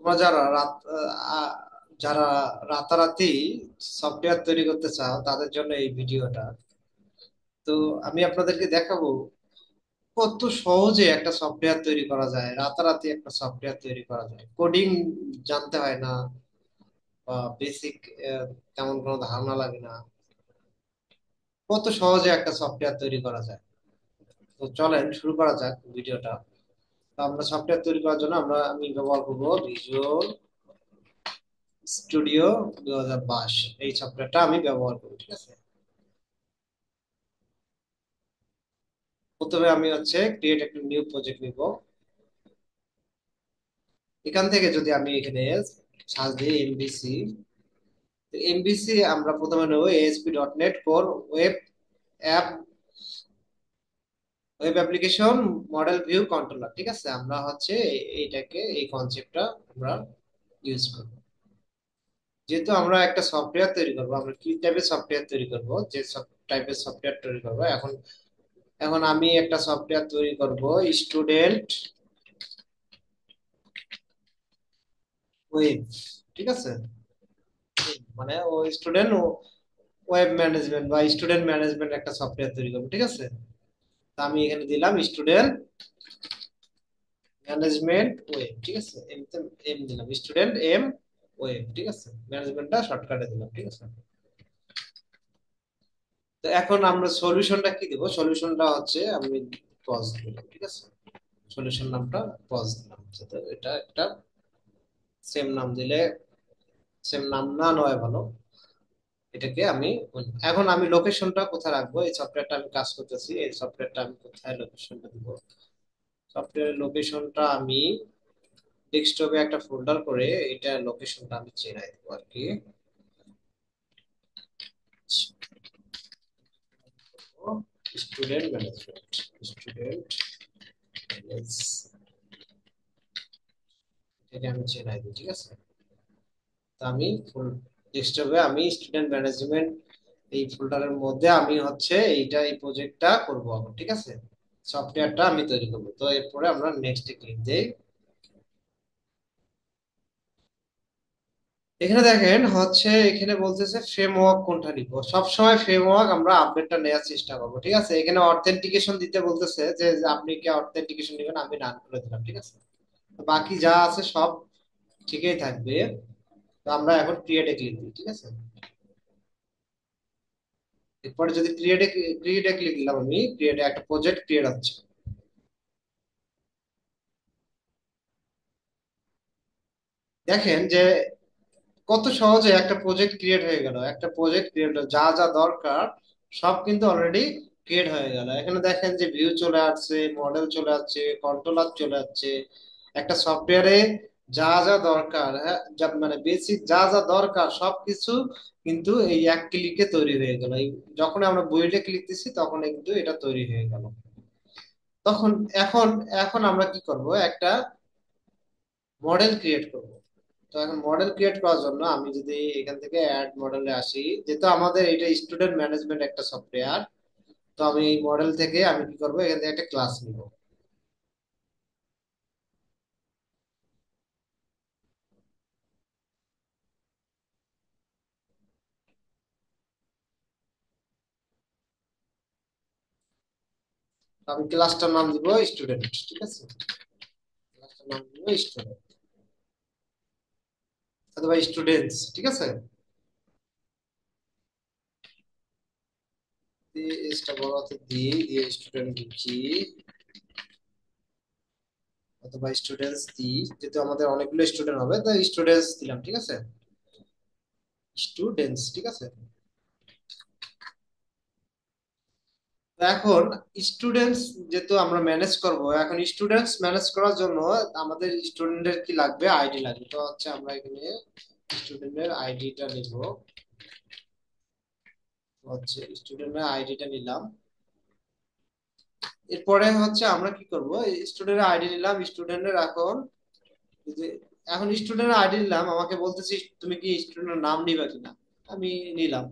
তোমরা যারা রাতারাতি সফটওয়্যার তৈরি করতে চাও তাদের জন্য এই ভিডিওটা। তো আমি আপনাদেরকে দেখাবো কত সহজে একটা সফটওয়্যার তৈরি করা যায়, রাতারাতি একটা সফটওয়্যার তৈরি করা যায়, কোডিং জানতে হয় না বা বেসিক তেমন কোনো ধারণা লাগে না। কত সহজে একটা সফটওয়্যার তৈরি করা যায়। তো চলেন শুরু করা যাক ভিডিওটা। তো আমরা সফটওয়্যার তৈরি করার জন্য আমি ব্যবহার করবো ভিজুয়াল স্টুডিও 2022। এই সফটওয়্যারটা আমি ব্যবহার করি, ঠিক আছে। প্রথমে আমি ক্রিয়েট একটা নিউ প্রজেক্ট নিব। এখান থেকে যদি আমি এখানে সার্চ দিই এমবিসি, এমবিসি আমরা প্রথমে নেব ASP.NET core web app web application model view controller, ঠিক আছে। আমরা এইটাকে এই কনসেপ্টটা আমরা ইউজ করব। যেহেতু আমরা একটা সফটওয়্যার তৈরি করব, আমরা কি টাইপের সফটওয়্যার তৈরি করব, যে সব টাইপের সফটওয়্যার তৈরি করব, এখন এখন আমি একটা সফটওয়্যার তৈরি করব স্টুডেন্ট ওয়েব, ঠিক আছে। মানে ও স্টুডেন্ট ওয়েব ম্যানেজমেন্ট বা স্টুডেন্ট ম্যানেজমেন্ট একটা সফটওয়্যার তৈরি করবো, ঠিক আছে। তা আমি এখানে দিলাম স্টুডেন্ট ম্যানেজমেন্ট ওয়েব, ঠিক আছে। এম দিলাম স্টুডেন্ট এম ওয়েব, ঠিক আছে। ম্যানেজমেন্টটা শর্টকাটে দিলাম, ঠিক আছে। তো এখন আমরা সলিউশনটা কি দেবো, সলিউশনটা আমি পজ দিলাম, ঠিক আছে। সলিউশন নামটা পজ দিলাম। তো এটা একটা সেম নাম দিলে সেম নাম না নয় ভালো। এটাকে আমি এখন আমি লোকেশনটা কোথায় রাখবো, এই সফটওয়্যারটা আমি কাজ করতেছি, এই সফটওয়্যারটা আমি কোথায় লোকেশনটা দিব। সফটওয়্যারের লোকেশনটা আমি ডেস্কটপে একটা ফোল্ডার করে এটা লোকেশনটা আমি চেনাই দেবো আর কি। স্টুডেন্ট ম্যানেজমেন্ট, স্টুডেন্ট এটা আমি চেনাই দিই, ঠিক আছে। তো আমি ফুল ডেস্কটপে আমি স্টুডেন্ট ম্যানেজমেন্ট এই ফোল্ডারের মধ্যে আমি এই প্রজেক্টটা করব এখন, ঠিক আছে। সফটওয়্যারটা আমি তৈরি করবো। তো এরপরে আমরা নেক্সটে ক্লিক দেই। এখানে দেখেন এখানে বলতেছে ফ্রেমওয়ার্ক কোনটা নিব। সবসময় ফ্রেমওয়ার্ক আমরা আপডেটটা নেওয়ার চেষ্টা করবো, ঠিক আছে। এখানে অথেন্টিকেশন দিতে বলতেছে যে আপনি কি অথেন্টিকেশন নেবেন, আমি ডান করে দিলাম, ঠিক আছে। তো বাকি যা আছে সব ঠিকই থাকবে। তো আমরা এখন ক্রিয়েটে ক্লিক দিই, ঠিক আছে। এরপরে যদি ক্রিয়েটে ক্লিক দিলাম, আমি ক্রিয়েটে একটা প্রজেক্ট ক্রিয়েট হচ্ছে। দেখেন যে কত সহজে একটা প্রজেক্ট ক্রিয়েট হয়ে গেল, একটা প্রজেক্ট ক্রিয়েট যা যা দরকার সব কিন্তু অলরেডি ক্রিয়েট হয়ে গেল। এখানে দেখেন যে ভিউ চলে আসছে, মডেল চলে আসছে, কন্ট্রোলার চলে আসছে। একটা সফটওয়্যারে যা যা দরকার, হ্যাঁ, মানে বেসিক যা যা দরকার সবকিছু কিন্তু এই এক ক্লিকে তৈরি হয়ে গেল। যখন আমরা বুইল্ডে ক্লিক দিচ্ছি তখন কিন্তু এটা তৈরি হয়ে গেল। তখন এখন এখন আমরা কি করব, একটা মডেল ক্রিয়েট করব। তো এখন মডেল ক্রিয়েট করার জন্য আমি যদি এখান থেকে অ্যাড মডেলে আসি, যেহেতু আমাদের এটা স্টুডেন্ট ম্যানেজমেন্ট একটা সফটওয়্যার, তো আমি এই মডেল থেকে আমি কি করব, এখান থেকে একটা ক্লাস নিব। তো আমি ক্লাসটার নাম দিব স্টুডেন্ট, ঠিক আছে। ক্লাসটার নাম দিব স্টুডেন্ট অথবা স্টুডেন্টস, ঠিক আছে। এসটা বড় হাতে দিয়ে স্টুডেন্ট লিখি অথবা স্টুডেন্টস দিই, যেহেতু আমাদের অনেকগুলো স্টুডেন্ট হবে তো স্টুডেন্টস দিলাম, ঠিক আছে। স্টুডেন্টস, ঠিক আছে। তো এখন স্টুডেন্টস যেহেতু আমরা ম্যানেজ করব, এখন স্টুডেন্টস ম্যানেজ করার জন্য আমাদের স্টুডেন্টের কি লাগবে, আইডি লাগবে। তো আমরা এখানে স্টুডেন্টের আইডিটা নিব। স্টুডেন্টের আইডিটা নিলাম। এরপরে আমরা কি করব, স্টুডেন্টের আইডি নিলাম। স্টুডেন্টের যদি এখন স্টুডেন্টের আইডি নিলাম, আমাকে বলতেছি তুমি কি স্টুডেন্টের নাম নিবা কিনা। আমি নিলাম।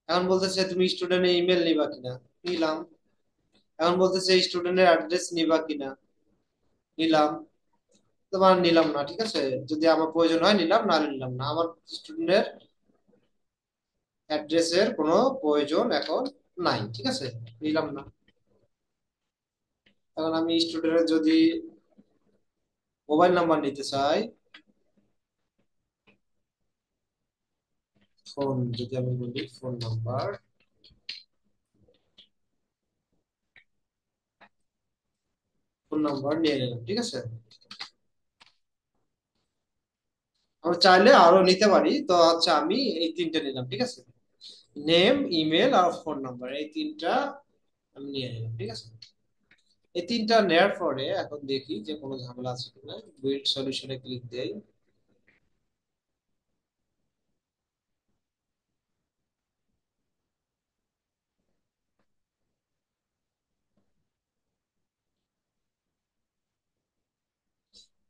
এখন বলতেছে তুমি স্টুডেন্টের ইমেল নিবা কিনা। নিলাম। এখন বলতেছে স্টুডেন্টের অ্যাড্রেস নিবা কিনা। নিলাম। তোমার নিলাম না, ঠিক আছে। যদি আমার প্রয়োজন হয় নিলাম, না হলে নিলাম না। আমার স্টুডেন্টের অ্যাড্রেসের কোনো প্রয়োজন এখন নাই, ঠিক আছে, নিলাম না। এখন আমি স্টুডেন্টের যদি মোবাইল নাম্বার নিতে চাই, ফোন যদি আমি বলি ফোন নাম্বার, ফোন নাম্বার নিয়ে নিলাম, ঠিক আছে। আমরা চাইলে আরো নিতে পারি, তো হচ্ছে আমি এই তিনটে নিলাম, ঠিক আছে। নেম, ইমেল আর ফোন নাম্বার, এই তিনটা আমি নিয়ে নিলাম, ঠিক আছে। এই তিনটা নেওয়ার পরে এখন দেখি যে কোনো ঝামেলা আছে কিনা। বিল্ড সলিউশনে ক্লিক দেই।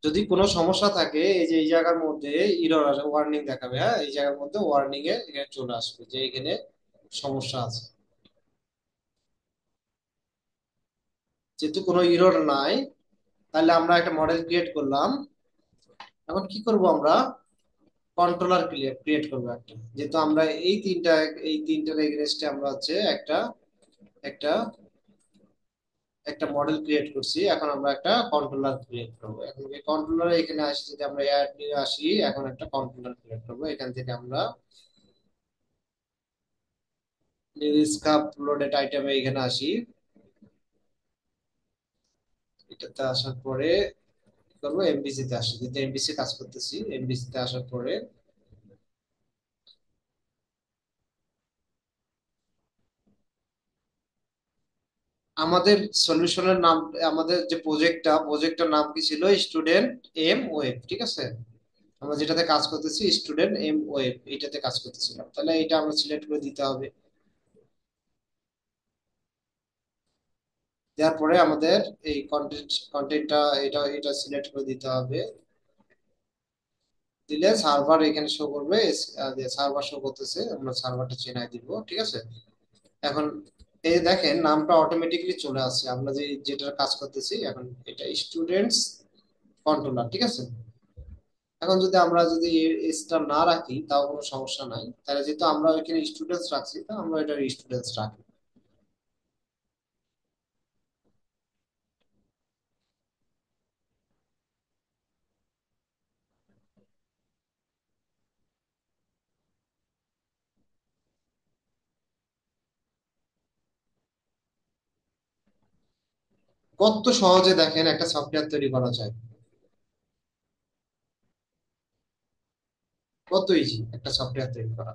যদি কোনো সমস্যা থাকে, এই যে এই জায়গার মধ্যে ইরর আসে, ওয়ার্নিং দেখাবে, হ্যাঁ, এই জায়গার মধ্যে ওয়ার্নিং এ এখানে চলে আসবে যে এখানে সমস্যা আছে। যেহেতু কোনো ইরর নাই, তাহলে আমরা একটা মডেল ক্রিয়েট করলাম। এখন কি করব আমরা, কন্ট্রোলার ক্রিয়েট করবো একটা। যেহেতু আমরা এই তিনটার এগেনস্টে আমরা হচ্ছে একটা একটা একটা মডেল ক্রিয়েট করছি, এখন আমরা একটা কন্ট্রোলার ক্রিয়েট করবো। এখন এই কন্ট্রোলার এখানে আসি, যদি আমরা অ্যাড নিয়ে আসি, এখন একটা কন্ট্রোলার ক্রিয়েট করবো। এখান থেকে আমরা নিউ স্কাপ লোডেড আইটেমে এখানে আসি। এটাতে আসার পরে কি করবো, এমবিসি তে আসি, যেহেতু এমবিসি কাজ করতেছি, এমবিসি তে আসার পরে আমাদের সলিউশনের নাম, আমাদের যে প্রজেক্টটার নাম কি ছিল, স্টুডেন্ট এম ওয়েব, ঠিক আছে। আমরা যেটাতে কাজ করতেছি স্টুডেন্ট এম ওয়েব, এটাতে কাজ করতেছিলাম, তাহলে এটা আমরা সিলেক্ট করে দিতে হবে। দেওয়ার পরে আমাদের এই কন্টেন্টটা এটা এটা সিলেক্ট করে দিতে হবে। দিলে সার্ভার এখানে শো করবে, সার্ভার শো করতেছে, আমরা সার্ভারটা চেনাই দিব, ঠিক আছে। এখন এই দেখেন নামটা অটোমেটিকলি চলে আসছে, আমরা যেটার কাজ করতেছি এখন, এটা স্টুডেন্টস কন্ট্রোলার, ঠিক আছে। এখন যদি আমরা যদি এসটা না রাখি তাও কোনো সমস্যা নাই, তাহলে যেহেতু আমরা এখানে স্টুডেন্টস রাখছি, তো আমরা এটা স্টুডেন্টস রাখি। কত সহজে দেখেন একটা সফটওয়্যার তৈরি করা যায়, কত ইজি একটা সফটওয়্যার তৈরি করা।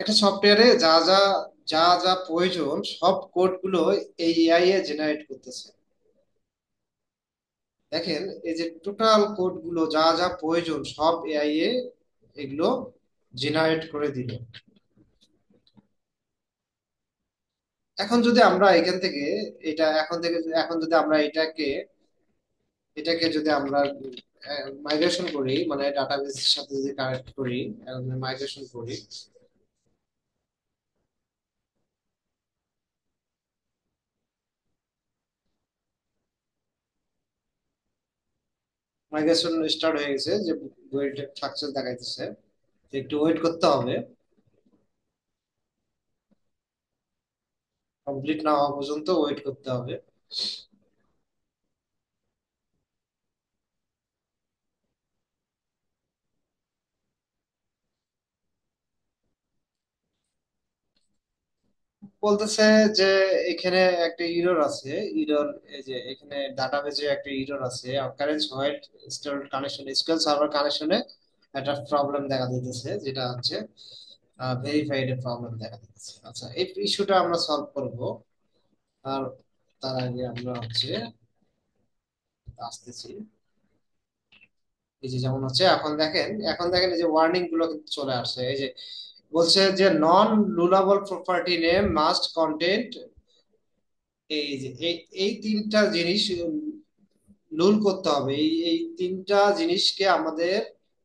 একটা সফটওয়্যারে যা যা প্রয়োজন সব কোড গুলো এই এআই এ জেনারেট করতেছে। দেখেন এই যে টোটাল কোড গুলো যা যা প্রয়োজন সব এআই এ এগুলো জেনারেট করে দিল। এখন যদি আমরা এখান থেকে এখন যদি আমরা এটাকে যদি আমরা মাইগ্রেশন করি, মানে ডাটাবেসের সাথে যদি কানেক্ট করি, মাইগ্রেশন করি, মাইগ্রেশন স্টার্ট হয়ে গেছে, যে বইটা স্ট্রাকচার দেখাইতেছে, তো একটু ওয়েট করতে হবে, কমপ্লিট না হওয়া পর্যন্ত ওয়েট করতে হবে। বলতেছে যে এখানে একটা ইরর আছে, ইরর, এই যে এখানে ডাটাবেজে একটা ইরর আছে, current white store connection, SQL server কানেকশনে একটা প্রবলেম দেখা দিতেছে, যেটা হচ্ছে ভেরিফাইড এর প্রবলেম দেখা দিতেছে। আচ্ছা, এই ইস্যুটা আমরা সলভ করব। আর তার আগে আমরা হচ্ছে আসতেছি। এই যে যেমন হচ্ছে এখন দেখেন এই যে ওয়ার্নিং গুলো কিন্তু চলে আসছে, এই যে বলছে যে নন রুলেবল প্রপার্টি নেম মাস্ট কন্টেন্ট, এই যে এই তিনটা জিনিস লুল করতে হবে, এই তিনটা জিনিসকে আমাদের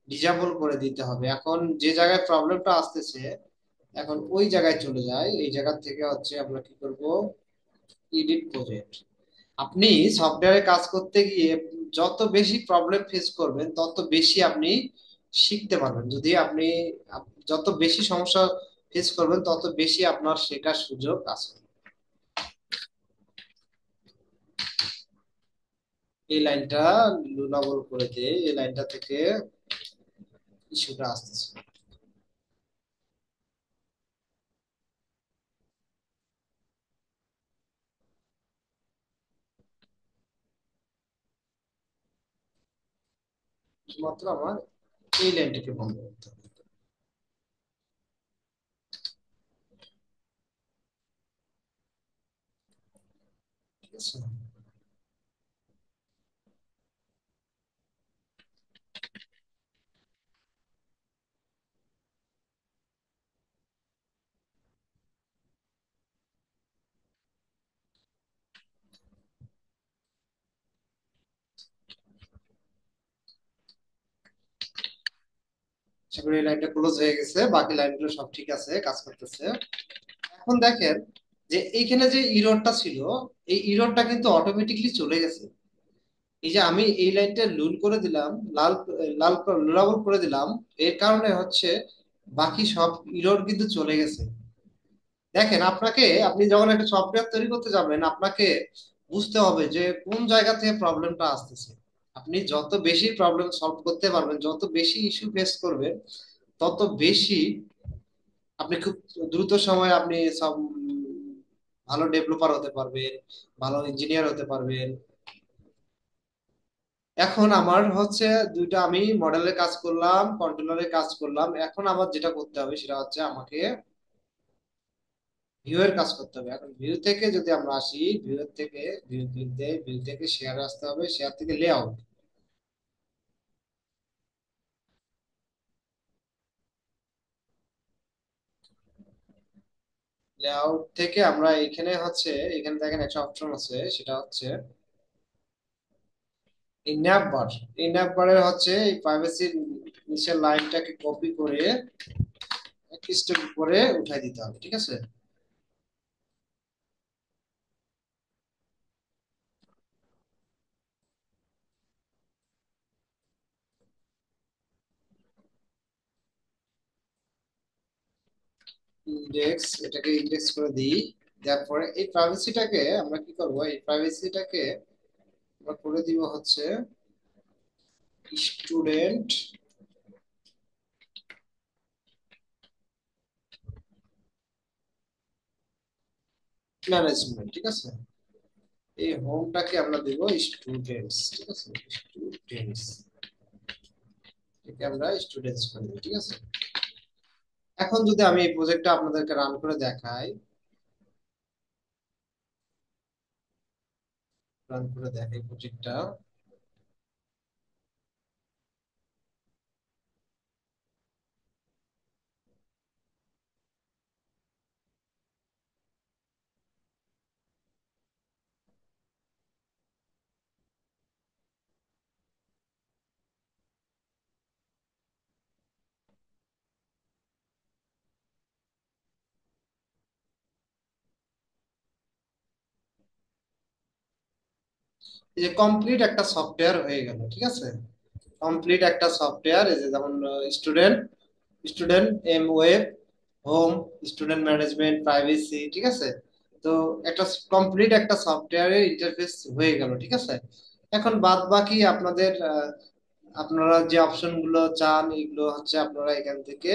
ডিজাবল করে দিতে হবে। এখন যে জায়গায় প্রবলেমটা আসতেছে, এখন ওই জায়গায় চলে যায়, এই জায়গা থেকে হচ্ছে আমরা কি করব, এডিট প্রজেক্ট। আপনি সফটওয়্যারে কাজ করতে গিয়ে যত বেশি প্রবলেম ফেস করবেন তত বেশি আপনি শিখতে পারবেন। যদি আপনি যত বেশি সমস্যা ফেস করবেন তত বেশি আপনার শেখার সুযোগ আছে। এই লাইনটা লুনাবল করে দিয়ে এই লাইনটা থেকে ইস্যুটা আসতেছে। শুধুমাত্র আমার এই লাইনটাকে বন্ধ করতে হবে, ঠিক আছে। আশা করি এই লাইনটা ক্লোজ হয়ে গেছে, বাকি লাইনগুলো সব ঠিক আছে, কাজ করতেছে। এখন দেখেন যে এইখানে যে ইররটা ছিল, এই ইররটা কিন্তু অটোমেটিকলি চলে গেছে। এই যে আমি এই লাইনটা লুল করে দিলাম, লাল লুলাবল করে দিলাম, এর কারণে হচ্ছে বাকি সব ইরর কিন্তু চলে গেছে। দেখেন আপনাকে, আপনি যখন একটা সফটওয়্যার তৈরি করতে যাবেন আপনাকে বুঝতে হবে যে কোন জায়গা থেকে প্রবলেমটা আসতেছে। আপনি যত বেশি প্রবলেম সলভ করতে পারবেন, যত বেশি ইস্যু ফেস করবেন, তত বেশি আপনি খুব দ্রুত সময়ে আপনি সব ভালো ডেভেলপার হতে পারবেন, ভালো ইঞ্জিনিয়ার হতে পারবেন। এখন আমার হচ্ছে দুইটা, আমি মডেলের কাজ করলাম, কন্ট্রোলারের কাজ করলাম, এখন আমার যেটা করতে হবে সেটা হচ্ছে আমাকে ভিউ এর কাজ করতে হবে। এখন ভিউ থেকে যদি আমরা আসি, ভিউ এর থেকে ভিউ ক্লিক দেই, ভিউ থেকে শেয়ার আসতে হবে, শেয়ার থেকে লেআউট। লেআউট থেকে আমরা এখানে হচ্ছে, এখানে দেখেন একটা অপশন আছে, সেটা হচ্ছে এই ন্যাপ বার। এই ন্যাপ বারে হচ্ছে এই প্রাইভেসির নিচের লাইনটাকে কপি করে এক স্টেপ উপরে উঠাই দিতে হবে, ঠিক আছে। ইন্ডেক্স, এটাকে ইন্ডেক্স করে দিই। তারপরে এই প্রাইভেসিটাকে আমরা কি করব, এই প্রাইভেসিটাকে আমরা করে দিব হচ্ছে স্টুডেন্ট ম্যানেজমেন্ট, ঠিক আছে। এই হোমটাকে আমরা দিব স্টুডেন্টস, ঠিক আছে, স্টুডেন্টস, একে আমরা স্টুডেন্টস করে দিব, ঠিক আছে। এখন যদি আমি এই প্রজেক্টটা আপনাদেরকে রান করে দেখাই, রান করে দেখাই প্রজেক্টটা। এই যে কমপ্লিট একটা সফটওয়্যার হয়ে গেল, ঠিক আছে। কমপ্লিট একটা সফটওয়্যার, এই যে যেমন student, student M web, home, student management, privacy, ঠিক আছে। তো একটা কমপ্লিট একটা সফটওয়্যারের ইন্টারফেস হয়ে গেল, ঠিক আছে। এখন বাদ বাকি আপনাদের আপনারা যে অপশন গুলো চান এগুলো হচ্ছে আপনারা এখান থেকে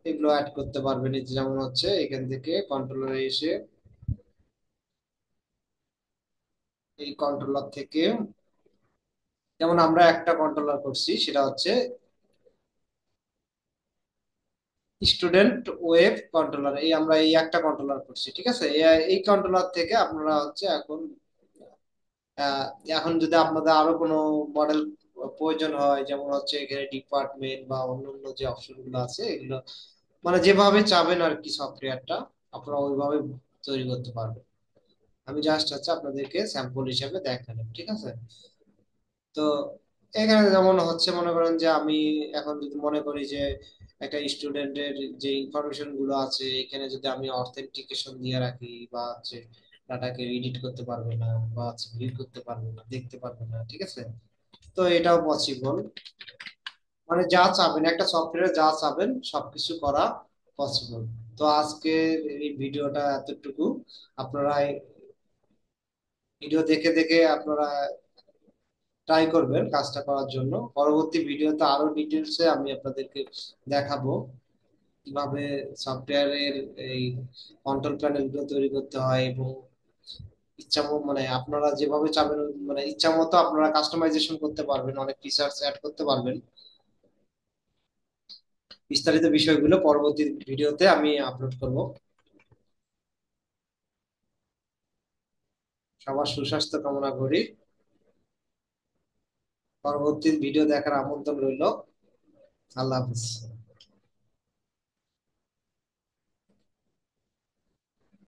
এগুলো অ্যাড করতে পারবেন। এই যে যেমন হচ্ছে এখান থেকে কন্ট্রোলারে এসে এই কন্ট্রোলার থেকে, যেমন আমরা একটা কন্ট্রোলার করছি সেটা হচ্ছে স্টুডেন্ট ওয়েব কন্ট্রোলার, এই আমরা এই একটা কন্ট্রোলার করছি, ঠিক আছে। এই কন্ট্রোলার থেকে আপনারা হচ্ছে এখন আহ, এখন যদি আপনাদের আরো কোনো মডেল প্রয়োজন হয়, যেমন হচ্ছে এখানে ডিপার্টমেন্ট বা অন্যান্য যে অপশন গুলো আছে এগুলো মানে যেভাবে চাবেন আর কি সফটওয়্যারটা আপনারা ওইভাবে তৈরি করতে পারবেন। আমি জাস্ট হচ্ছে আপনাদেরকে স্যাম্পল হিসেবে দেখালাম, ঠিক আছে। তো এখানে যেমন হচ্ছে, মনে করেন যে আমি এখন যদি মনে করি যে একটা স্টুডেন্টের যে ইনফরমেশন গুলো আছে এখানে যদি আমি অথেন্টিকেশন দিয়ে রাখি, বা হচ্ছে ডাটাকে এডিট করতে পারবে না, বা হচ্ছে ভিউ করতে পারবে না, দেখতে পারবে না, ঠিক আছে, তো এটাও পসিবল। মানে যা চাবেন, একটা সফটওয়্যারে যা চাবেন সবকিছু করা পসিবল। তো আজকে এই ভিডিওটা এতটুকু। আপনারা ভিডিও দেখে দেখে আপনারা ট্রাই করবেন কাজটা করার জন্য। পরবর্তী ভিডিওতে আরো ডিটেলসে আমি আপনাদেরকে দেখাবো কিভাবে সফটওয়্যারের এই কন্ট্রোল প্যানেল গুলো তৈরি করতে হয়, এবং ইচ্ছা মানে আপনারা যেভাবে চাবেন, মানে ইচ্ছা মতো আপনারা কাস্টমাইজেশন করতে পারবেন, অনেক ফিচার্স অ্যাড করতে পারবেন। বিস্তারিত বিষয়গুলো পরবর্তী ভিডিওতে আমি আপলোড করব। সবার সুস্বাস্থ্য কামনা করি। পরবর্তী ভিডিও দেখার আমন্ত্রণ রইল। আল্লাহ হাফিজ।